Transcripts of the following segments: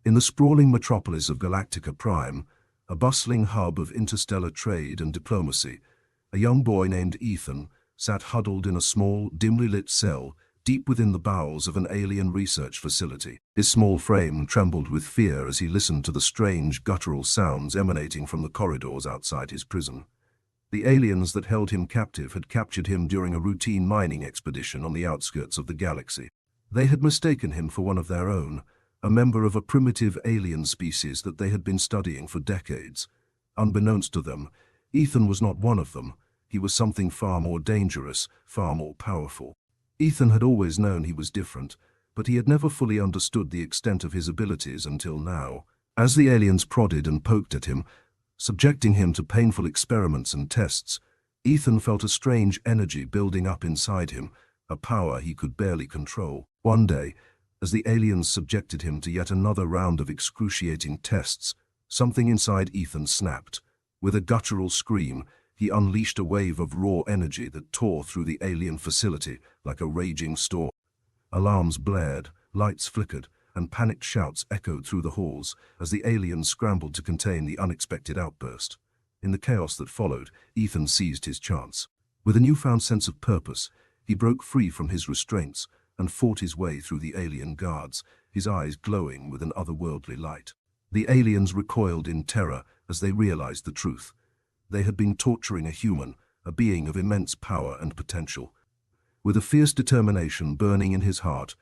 In the sprawling metropolis of Galactica Prime, a bustling hub of interstellar trade and diplomacy, a young boy named Ethan sat huddled in a small, dimly lit cell deep within the bowels of an alien research facility. His small frame trembled with fear as he listened to the strange, guttural sounds emanating from the corridors outside his prison. The aliens that held him captive had captured him during a routine mining expedition on the outskirts of the galaxy. They had mistaken him for one of their own, a member of a primitive alien species that they had been studying for decades. Unbeknownst to them, Ethan was not one of them. He was something far more dangerous, far more powerful. Ethan had always known he was different, but he had never fully understood the extent of his abilities until now. As the aliens prodded and poked at him, subjecting him to painful experiments and tests, Ethan felt a strange energy building up inside him, a power he could barely control. One day, as the aliens subjected him to yet another round of excruciating tests, something inside Ethan snapped. With a guttural scream, he unleashed a wave of raw energy that tore through the alien facility like a raging storm. Alarms blared, lights flickered, and panicked shouts echoed through the halls as the aliens scrambled to contain the unexpected outburst. In the chaos that followed, Ethan seized his chance. With a newfound sense of purpose, he broke free from his restraints and fought his way through the alien guards, his eyes glowing with an otherworldly light. The aliens recoiled in terror as they realized the truth. They had been torturing a human, a being of immense power and potential. With a fierce determination burning in his heart,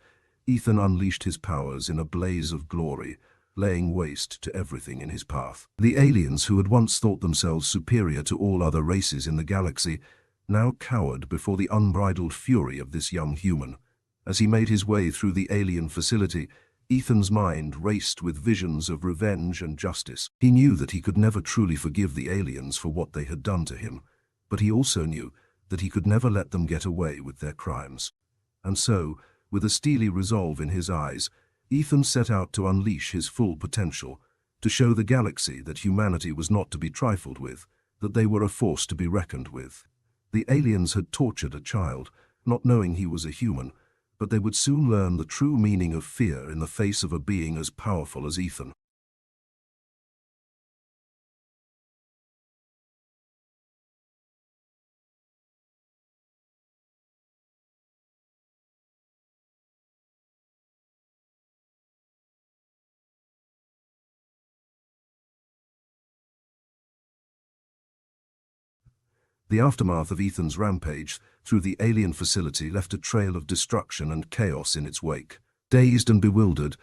Ethan unleashed his powers in a blaze of glory, laying waste to everything in his path. The aliens, who had once thought themselves superior to all other races in the galaxy, now cowered before the unbridled fury of this young human. As he made his way through the alien facility, Ethan's mind raced with visions of revenge and justice. He knew that he could never truly forgive the aliens for what they had done to him, but he also knew that he could never let them get away with their crimes. And so, with a steely resolve in his eyes, Ethan set out to unleash his full potential, to show the galaxy that humanity was not to be trifled with, that they were a force to be reckoned with. The aliens had tortured a child, not knowing he was a human, but they would soon learn the true meaning of fear in the face of a being as powerful as Ethan. The aftermath of Ethan's rampage through the alien facility left a trail of destruction and chaos in its wake. Dazed and bewildered,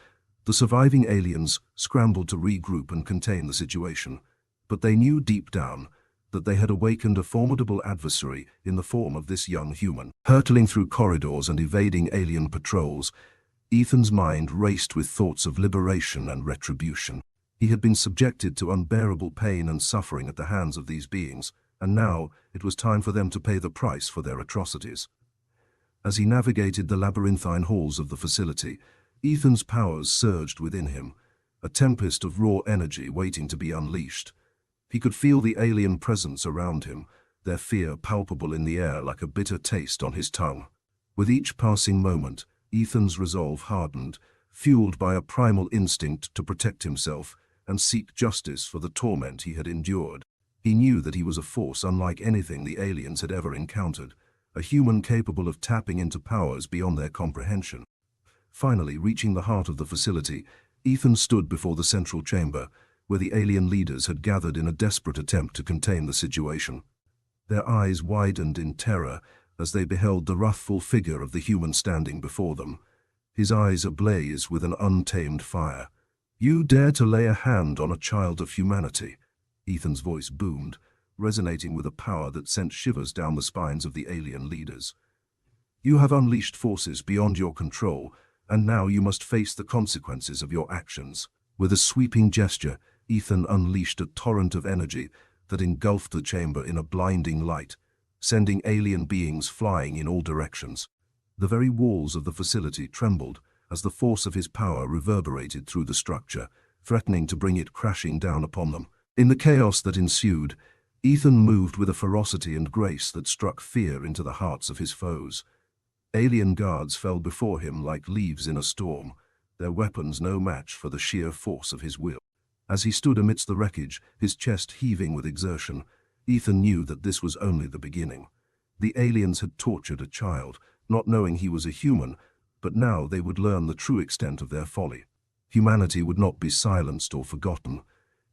the surviving aliens scrambled to regroup and contain the situation, but they knew deep down that they had awakened a formidable adversary in the form of this young human. Hurtling through corridors and evading alien patrols, Ethan's mind raced with thoughts of liberation and retribution. He had been subjected to unbearable pain and suffering at the hands of these beings, and now it was time for them to pay the price for their atrocities. As he navigated the labyrinthine halls of the facility, Ethan's powers surged within him, a tempest of raw energy waiting to be unleashed. He could feel the alien presence around him, their fear palpable in the air like a bitter taste on his tongue. With each passing moment, Ethan's resolve hardened, fueled by a primal instinct to protect himself and seek justice for the torment he had endured. He knew that he was a force unlike anything the aliens had ever encountered, a human capable of tapping into powers beyond their comprehension. Finally, reaching the heart of the facility, Ethan stood before the central chamber, where the alien leaders had gathered in a desperate attempt to contain the situation. Their eyes widened in terror as they beheld the wrathful figure of the human standing before them, his eyes ablaze with an untamed fire. "You dare to lay a hand on a child of humanity?" Ethan's voice boomed, resonating with a power that sent shivers down the spines of the alien leaders. "You have unleashed forces beyond your control, and now you must face the consequences of your actions." With a sweeping gesture, Ethan unleashed a torrent of energy that engulfed the chamber in a blinding light, sending alien beings flying in all directions. The very walls of the facility trembled as the force of his power reverberated through the structure, threatening to bring it crashing down upon them. In the chaos that ensued, Ethan moved with a ferocity and grace that struck fear into the hearts of his foes. Alien guards fell before him like leaves in a storm, their weapons no match for the sheer force of his will. As he stood amidst the wreckage, his chest heaving with exertion, Ethan knew that this was only the beginning. The aliens had tortured a child, not knowing he was a human, but now they would learn the true extent of their folly. Humanity would not be silenced or forgotten.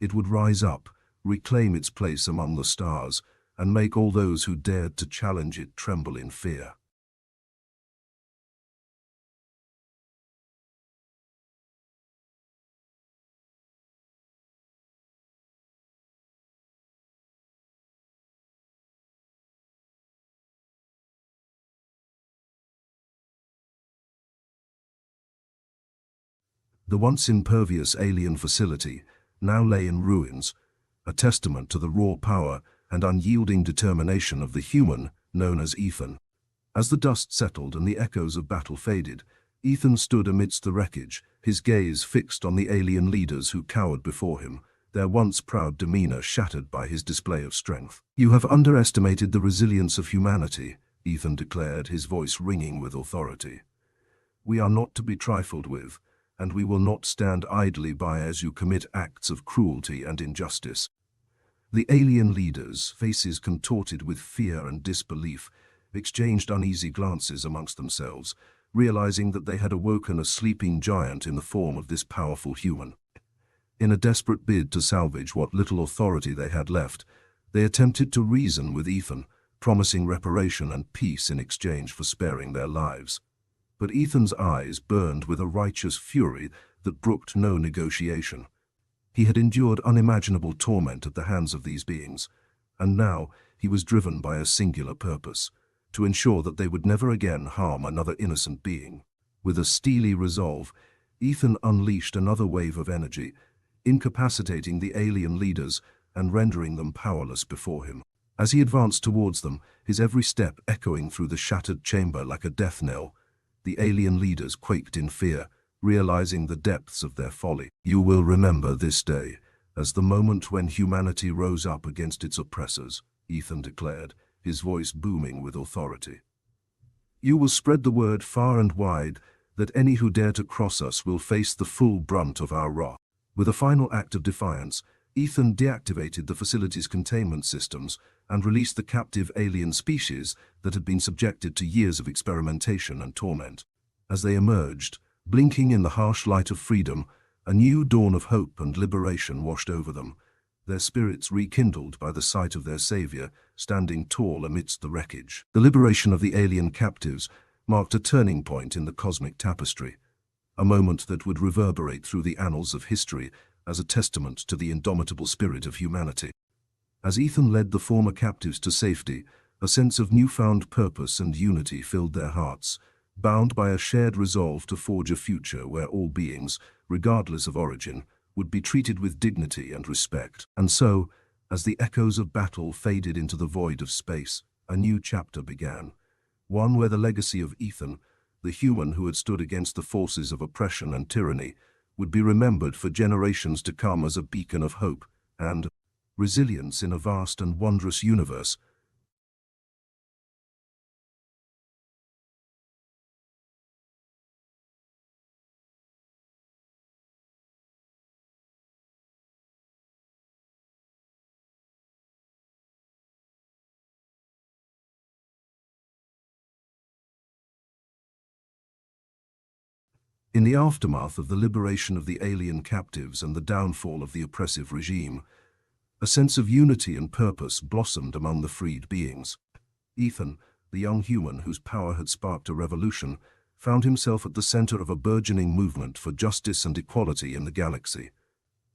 It would rise up, reclaim its place among the stars, and make all those who dared to challenge it tremble in fear. The once impervious alien facility now lay in ruins, a testament to the raw power and unyielding determination of the human known as Ethan. As the dust settled and the echoes of battle faded, Ethan stood amidst the wreckage, his gaze fixed on the alien leaders who cowered before him, their once proud demeanor shattered by his display of strength. "You have underestimated the resilience of humanity," Ethan declared, his voice ringing with authority. "We are not to be trifled with, and we will not stand idly by as you commit acts of cruelty and injustice." The alien leaders, faces contorted with fear and disbelief, exchanged uneasy glances amongst themselves, realizing that they had awoken a sleeping giant in the form of this powerful human. In a desperate bid to salvage what little authority they had left, they attempted to reason with Ethan, promising reparation and peace in exchange for sparing their lives. But Ethan's eyes burned with a righteous fury that brooked no negotiation. He had endured unimaginable torment at the hands of these beings, and now he was driven by a singular purpose: to ensure that they would never again harm another innocent being. With a steely resolve, Ethan unleashed another wave of energy, incapacitating the alien leaders and rendering them powerless before him. As he advanced towards them, his every step echoing through the shattered chamber like a death knell, the alien leaders quaked in fear, realizing the depths of their folly. "You will remember this day as the moment when humanity rose up against its oppressors," Ethan declared, his voice booming with authority. "You will spread the word far and wide that any who dare to cross us will face the full brunt of our wrath." With a final act of defiance, Ethan deactivated the facility's containment systems and released the captive alien species that had been subjected to years of experimentation and torment. As they emerged, blinking in the harsh light of freedom, a new dawn of hope and liberation washed over them, their spirits rekindled by the sight of their savior standing tall amidst the wreckage. The liberation of the alien captives marked a turning point in the cosmic tapestry, a moment that would reverberate through the annals of history as a testament to the indomitable spirit of humanity. As Ethan led the former captives to safety, a sense of newfound purpose and unity filled their hearts, bound by a shared resolve to forge a future where all beings, regardless of origin, would be treated with dignity and respect. And so, as the echoes of battle faded into the void of space, a new chapter began, one where the legacy of Ethan, the human who had stood against the forces of oppression and tyranny, would be remembered for generations to come as a beacon of hope and resilience in a vast and wondrous universe. In the aftermath of the liberation of the alien captives and the downfall of the oppressive regime, a sense of unity and purpose blossomed among the freed beings. Ethan, the young human whose power had sparked a revolution, found himself at the center of a burgeoning movement for justice and equality in the galaxy.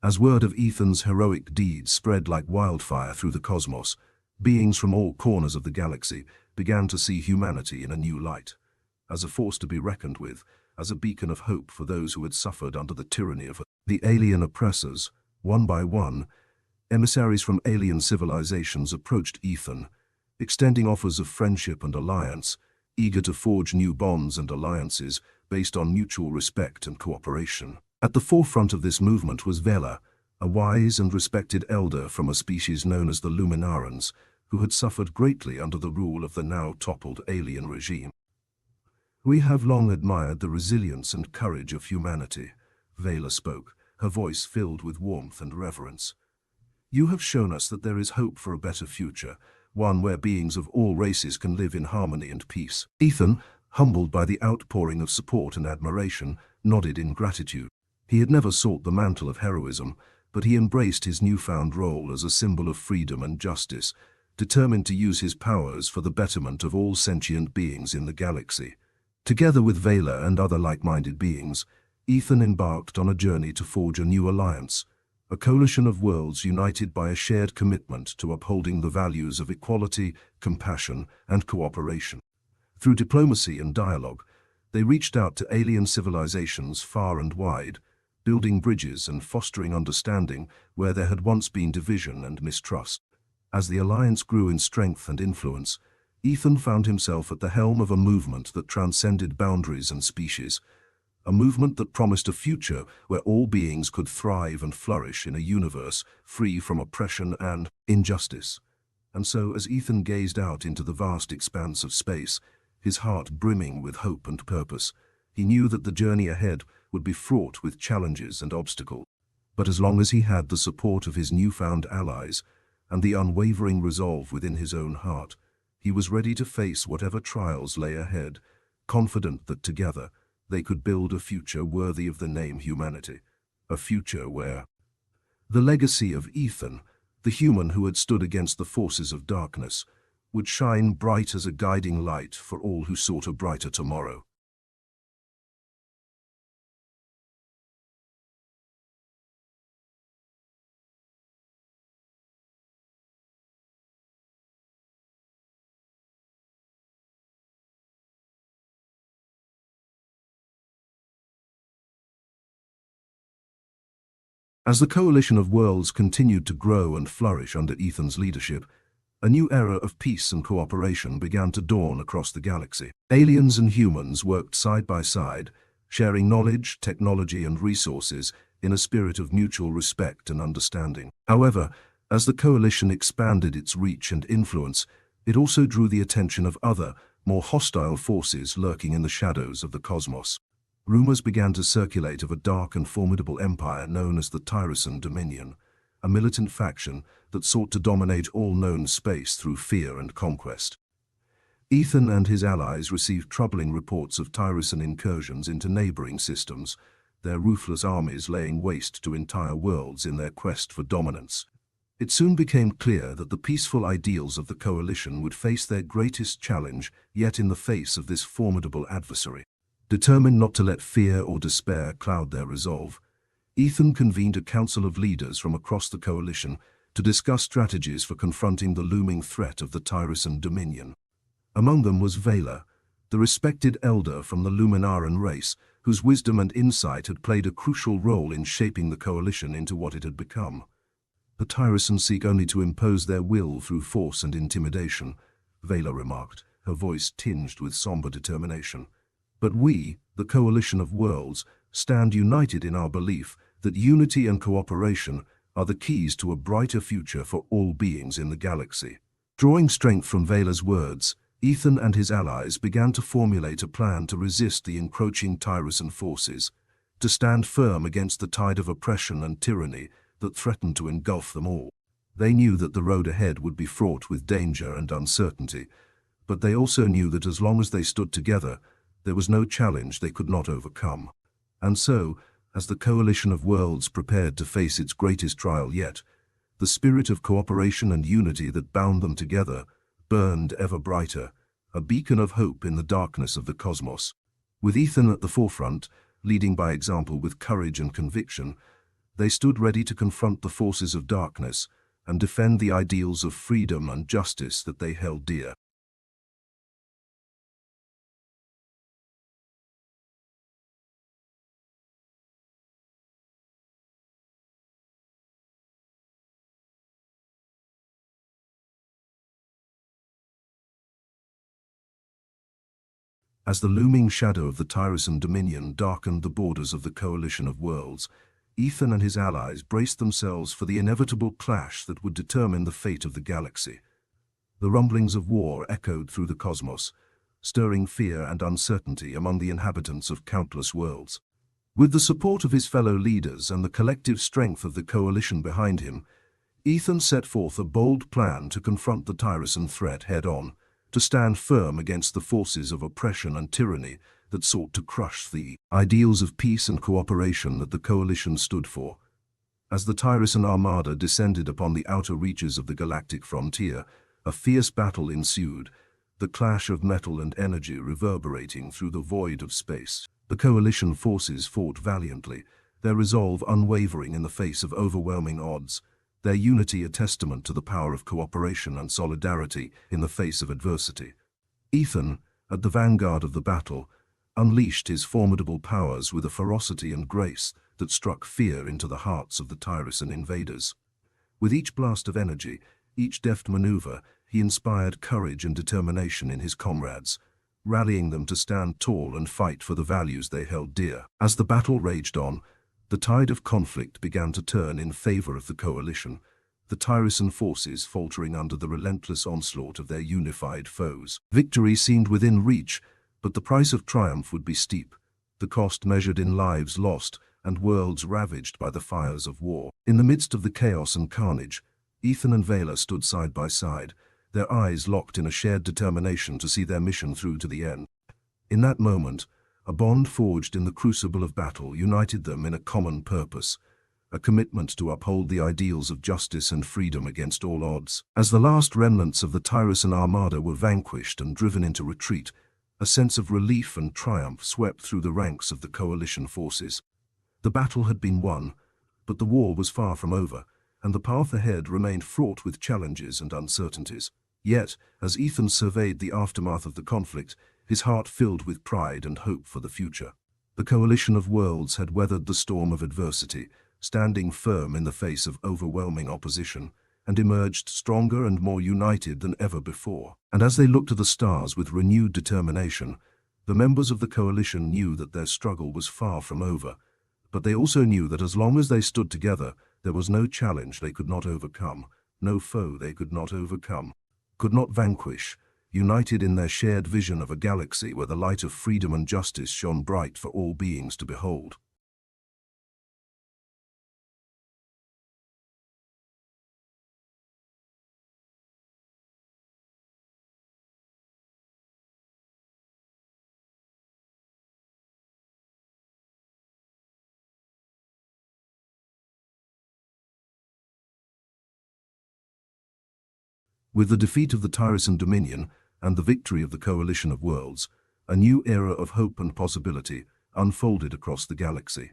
As word of Ethan's heroic deeds spread like wildfire through the cosmos, beings from all corners of the galaxy began to see humanity in a new light, as a force to be reckoned with, as a beacon of hope for those who had suffered under the tyranny of the alien oppressors. One by one, emissaries from alien civilizations approached Ethan, extending offers of friendship and alliance, eager to forge new bonds and alliances based on mutual respect and cooperation. At the forefront of this movement was Vela, a wise and respected elder from a species known as the Luminarans, who had suffered greatly under the rule of the now toppled alien regime. "We have long admired the resilience and courage of humanity," Vela spoke, her voice filled with warmth and reverence. "You have shown us that there is hope for a better future, one where beings of all races can live in harmony and peace." Ethan, humbled by the outpouring of support and admiration, nodded in gratitude. He had never sought the mantle of heroism, but he embraced his newfound role as a symbol of freedom and justice, determined to use his powers for the betterment of all sentient beings in the galaxy. Together with Vela and other like-minded beings, Ethan embarked on a journey to forge a new alliance, a coalition of worlds united by a shared commitment to upholding the values of equality, compassion, and cooperation. Through diplomacy and dialogue, they reached out to alien civilizations far and wide, building bridges and fostering understanding where there had once been division and mistrust. As the alliance grew in strength and influence, Ethan found himself at the helm of a movement that transcended boundaries and species, a movement that promised a future where all beings could thrive and flourish in a universe free from oppression and injustice. And so, as Ethan gazed out into the vast expanse of space, his heart brimming with hope and purpose, he knew that the journey ahead would be fraught with challenges and obstacles. But as long as he had the support of his newfound allies and the unwavering resolve within his own heart, he was ready to face whatever trials lay ahead, confident that together they could build a future worthy of the name humanity, a future where the legacy of Ethan, the human who had stood against the forces of darkness, would shine bright as a guiding light for all who sought a brighter tomorrow. As the coalition of worlds continued to grow and flourish under Ethan's leadership, a new era of peace and cooperation began to dawn across the galaxy. Aliens and humans worked side by side, sharing knowledge, technology, and resources in a spirit of mutual respect and understanding. However, as the coalition expanded its reach and influence, it also drew the attention of other, more hostile forces lurking in the shadows of the cosmos. Rumors began to circulate of a dark and formidable empire known as the Tyrosan Dominion, a militant faction that sought to dominate all known space through fear and conquest. Ethan and his allies received troubling reports of Tyrosan incursions into neighboring systems, their ruthless armies laying waste to entire worlds in their quest for dominance. It soon became clear that the peaceful ideals of the coalition would face their greatest challenge yet in the face of this formidable adversary. Determined not to let fear or despair cloud their resolve, Ethan convened a council of leaders from across the coalition to discuss strategies for confronting the looming threat of the Tyrosan Dominion. Among them was Vela, the respected elder from the Luminaran race, whose wisdom and insight had played a crucial role in shaping the coalition into what it had become. "The Tyrosan seek only to impose their will through force and intimidation," Vela remarked, her voice tinged with somber determination. "But we, the Coalition of Worlds, stand united in our belief that unity and cooperation are the keys to a brighter future for all beings in the galaxy." Drawing strength from Vela's words, Ethan and his allies began to formulate a plan to resist the encroaching Tyrosan forces, to stand firm against the tide of oppression and tyranny that threatened to engulf them all. They knew that the road ahead would be fraught with danger and uncertainty, but they also knew that as long as they stood together, there was no challenge they could not overcome. And so, as the Coalition of Worlds prepared to face its greatest trial yet, the spirit of cooperation and unity that bound them together burned ever brighter, a beacon of hope in the darkness of the cosmos. With Ethan at the forefront, leading by example with courage and conviction, they stood ready to confront the forces of darkness and defend the ideals of freedom and justice that they held dear. As the looming shadow of the Tyrosan Dominion darkened the borders of the Coalition of Worlds, Ethan and his allies braced themselves for the inevitable clash that would determine the fate of the galaxy. The rumblings of war echoed through the cosmos, stirring fear and uncertainty among the inhabitants of countless worlds. With the support of his fellow leaders and the collective strength of the coalition behind him, Ethan set forth a bold plan to confront the Tyrosan threat head-on, to stand firm against the forces of oppression and tyranny that sought to crush the ideals of peace and cooperation that the coalition stood for. As the Tyrosan armada descended upon the outer reaches of the galactic frontier, a fierce battle ensued, the clash of metal and energy reverberating through the void of space. The coalition forces fought valiantly, their resolve unwavering in the face of overwhelming odds, their unity a testament to the power of cooperation and solidarity in the face of adversity. Ethan, at the vanguard of the battle, unleashed his formidable powers with a ferocity and grace that struck fear into the hearts of the Tyrosan invaders. With each blast of energy, each deft maneuver, he inspired courage and determination in his comrades, rallying them to stand tall and fight for the values they held dear. As the battle raged on, the tide of conflict began to turn in favor of the coalition, the Tyrosan forces faltering under the relentless onslaught of their unified foes. Victory seemed within reach, but the price of triumph would be steep, the cost measured in lives lost and worlds ravaged by the fires of war. In the midst of the chaos and carnage, Ethan and Vela stood side by side, their eyes locked in a shared determination to see their mission through to the end. In that moment, a bond forged in the crucible of battle united them in a common purpose, a commitment to uphold the ideals of justice and freedom against all odds. As the last remnants of the Tyrosan armada were vanquished and driven into retreat, a sense of relief and triumph swept through the ranks of the coalition forces. The battle had been won, but the war was far from over, and the path ahead remained fraught with challenges and uncertainties. Yet, as Ethan surveyed the aftermath of the conflict, his heart filled with pride and hope for the future. The coalition of worlds had weathered the storm of adversity, standing firm in the face of overwhelming opposition, and emerged stronger and more united than ever before. And as they looked to the stars with renewed determination, the members of the coalition knew that their struggle was far from over, but they also knew that as long as they stood together, there was no challenge they could not overcome, no foe they could not overcome, could not vanquish, united in their shared vision of a galaxy where the light of freedom and justice shone bright for all beings to behold. With the defeat of the Tyrosan Dominion and the victory of the coalition of worlds, a new era of hope and possibility unfolded across the galaxy.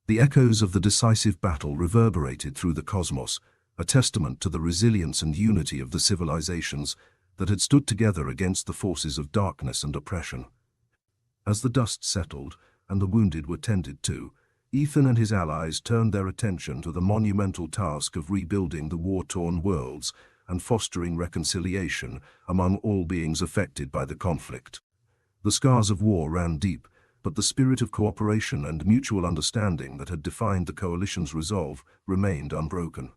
The echoes of the decisive battle reverberated through the cosmos, a testament to the resilience and unity of the civilizations that had stood together against the forces of darkness and oppression. As the dust settled and the wounded were tended to, Ethan and his allies turned their attention to the monumental task of rebuilding the war-torn worlds and fostering reconciliation among all beings affected by the conflict. The scars of war ran deep, but the spirit of cooperation and mutual understanding that had defined the coalition's resolve remained unbroken.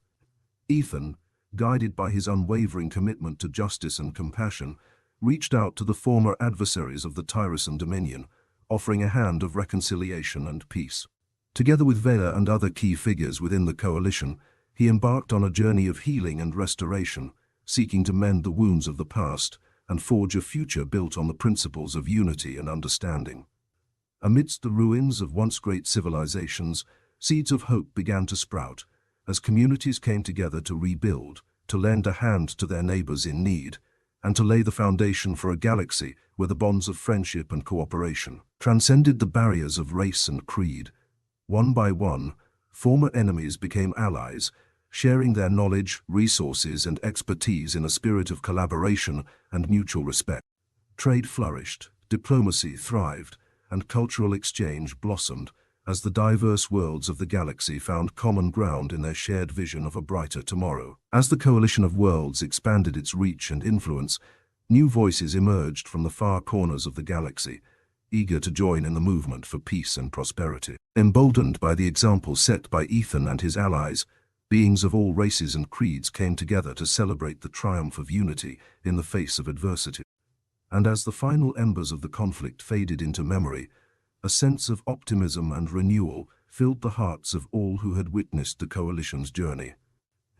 Ethan, guided by his unwavering commitment to justice and compassion, reached out to the former adversaries of the Tyrosan Dominion, offering a hand of reconciliation and peace. Together with Vela and other key figures within the coalition, he embarked on a journey of healing and restoration, seeking to mend the wounds of the past and forge a future built on the principles of unity and understanding. Amidst the ruins of once great civilizations, seeds of hope began to sprout, as communities came together to rebuild, to lend a hand to their neighbors in need, and to lay the foundation for a galaxy where the bonds of friendship and cooperation transcended the barriers of race and creed. One by one, former enemies became allies, sharing their knowledge, resources, and expertise in a spirit of collaboration and mutual respect. Trade flourished, diplomacy thrived, and cultural exchange blossomed as the diverse worlds of the galaxy found common ground in their shared vision of a brighter tomorrow. As the coalition of worlds expanded its reach and influence, new voices emerged from the far corners of the galaxy, eager to join in the movement for peace and prosperity. Emboldened by the example set by Ethan and his allies, beings of all races and creeds came together to celebrate the triumph of unity in the face of adversity. And as the final embers of the conflict faded into memory, a sense of optimism and renewal filled the hearts of all who had witnessed the coalition's journey.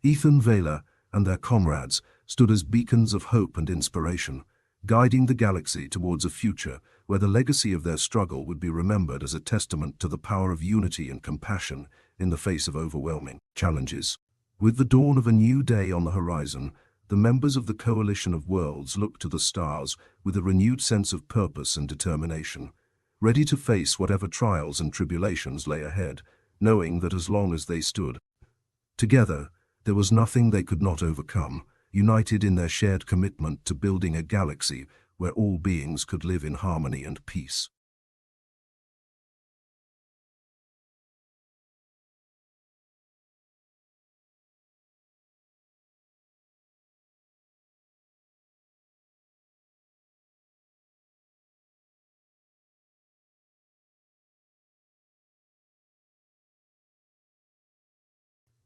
Ethan Vela and their comrades stood as beacons of hope and inspiration, guiding the galaxy towards a future where the legacy of their struggle would be remembered as a testament to the power of unity and compassion in the face of overwhelming challenges. With the dawn of a new day on the horizon, the members of the Coalition of Worlds looked to the stars with a renewed sense of purpose and determination, ready to face whatever trials and tribulations lay ahead, knowing that as long as they stood together, there was nothing they could not overcome, united in their shared commitment to building a galaxy where all beings could live in harmony and peace.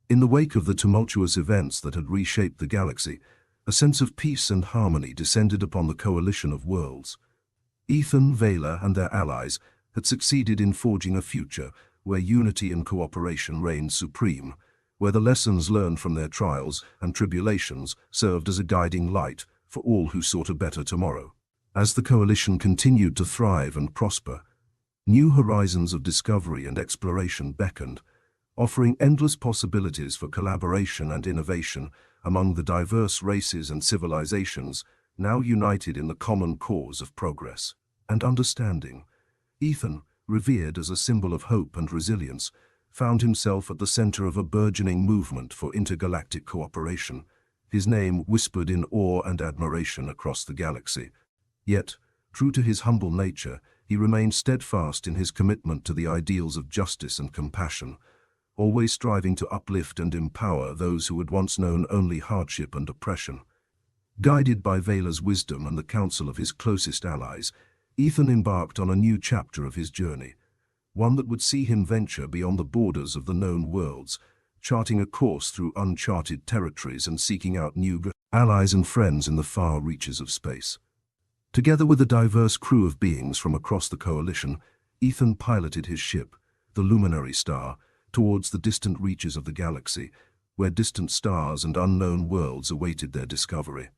In the wake of the tumultuous events that had reshaped the galaxy, a sense of peace and harmony descended upon the Coalition of Worlds. Ethan, Vela, and their allies had succeeded in forging a future where unity and cooperation reigned supreme, where the lessons learned from their trials and tribulations served as a guiding light for all who sought a better tomorrow. As the Coalition continued to thrive and prosper, new horizons of discovery and exploration beckoned, offering endless possibilities for collaboration and innovation among the diverse races and civilizations now united in the common cause of progress and understanding. Ethan, revered as a symbol of hope and resilience, found himself at the center of a burgeoning movement for intergalactic cooperation, his name whispered in awe and admiration across the galaxy. Yet, true to his humble nature, he remained steadfast in his commitment to the ideals of justice and compassion, always striving to uplift and empower those who had once known only hardship and oppression. Guided by Vela's wisdom and the counsel of his closest allies, Ethan embarked on a new chapter of his journey, one that would see him venture beyond the borders of the known worlds, charting a course through uncharted territories and seeking out new allies and friends in the far reaches of space. Together with a diverse crew of beings from across the Coalition, Ethan piloted his ship, the Luminary Star, towards the distant reaches of the galaxy, where distant stars and unknown worlds awaited their discovery.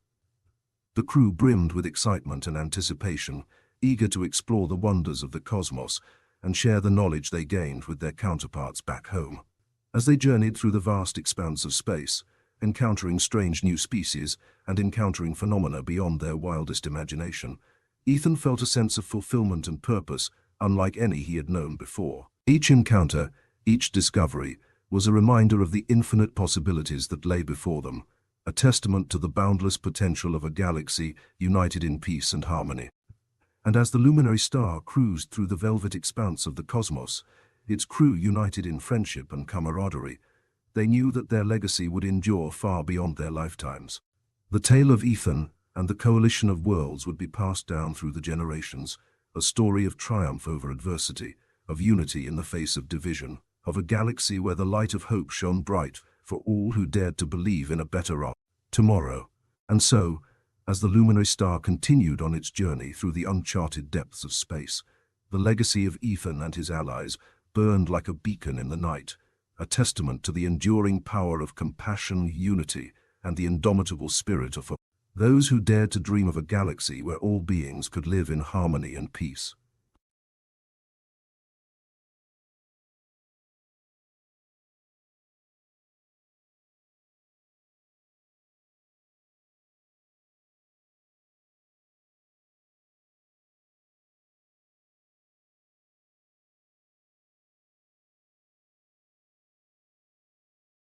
The crew brimmed with excitement and anticipation, eager to explore the wonders of the cosmos and share the knowledge they gained with their counterparts back home. As they journeyed through the vast expanse of space, encountering strange new species and encountering phenomena beyond their wildest imagination, Ethan felt a sense of fulfillment and purpose unlike any he had known before. Each encounter, each discovery, was a reminder of the infinite possibilities that lay before them, a testament to the boundless potential of a galaxy united in peace and harmony. And as the Luminary Star cruised through the velvet expanse of the cosmos, its crew united in friendship and camaraderie, they knew that their legacy would endure far beyond their lifetimes. The tale of Ethan and the Coalition of Worlds would be passed down through the generations, a story of triumph over adversity, of unity in the face of division, of a galaxy where the light of hope shone bright for all who dared to believe in a better tomorrow. And so, as the Luminary Star continued on its journey through the uncharted depths of space, the legacy of Ethan and his allies burned like a beacon in the night, a testament to the enduring power of compassion, unity, and the indomitable spirit of those who dared to dream of a galaxy where all beings could live in harmony and peace.